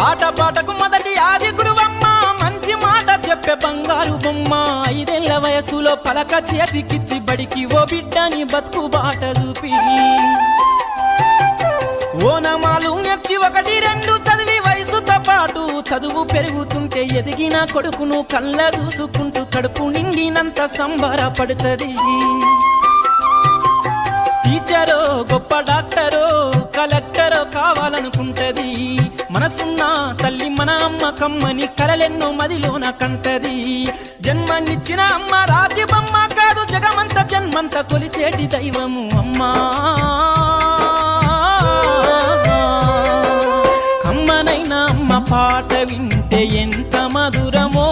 ఆటపాటకు మొదటి ఆది గురువమ్మ మంచి మాట చెప్పే బంగారు బొమ్మ 5 ఏళ్ల వయసులో పలక చేతికిచ్చి బడికి ఓ బిడ్డని బతుకు బాట చూపి ఓనమాలు నేర్చి 1, 2 చదివి వయసుతో పాటు చదువు పెరుగుతుంటే ఎదిగిన కొడుకును కళ్ళ చూసుకుంటూ కడుపు నిండినంత సంబరపడుతుంది టీచరో గొప్ప డాక్టరో కలెక్టరో కావాలనుకుంటది మనసున్న తల్లి మన అమ్మ కమ్మని కలలెన్నో మదిలోన కంటది జన్మనిచ్చిన అమ్మ రాతి బొమ్మ కాదు జగమంత జన్మంత కొలిచేటి దైవము అమ్మా కమ్మనైన అమ్మ పాట వింటే ఎంత మధురమో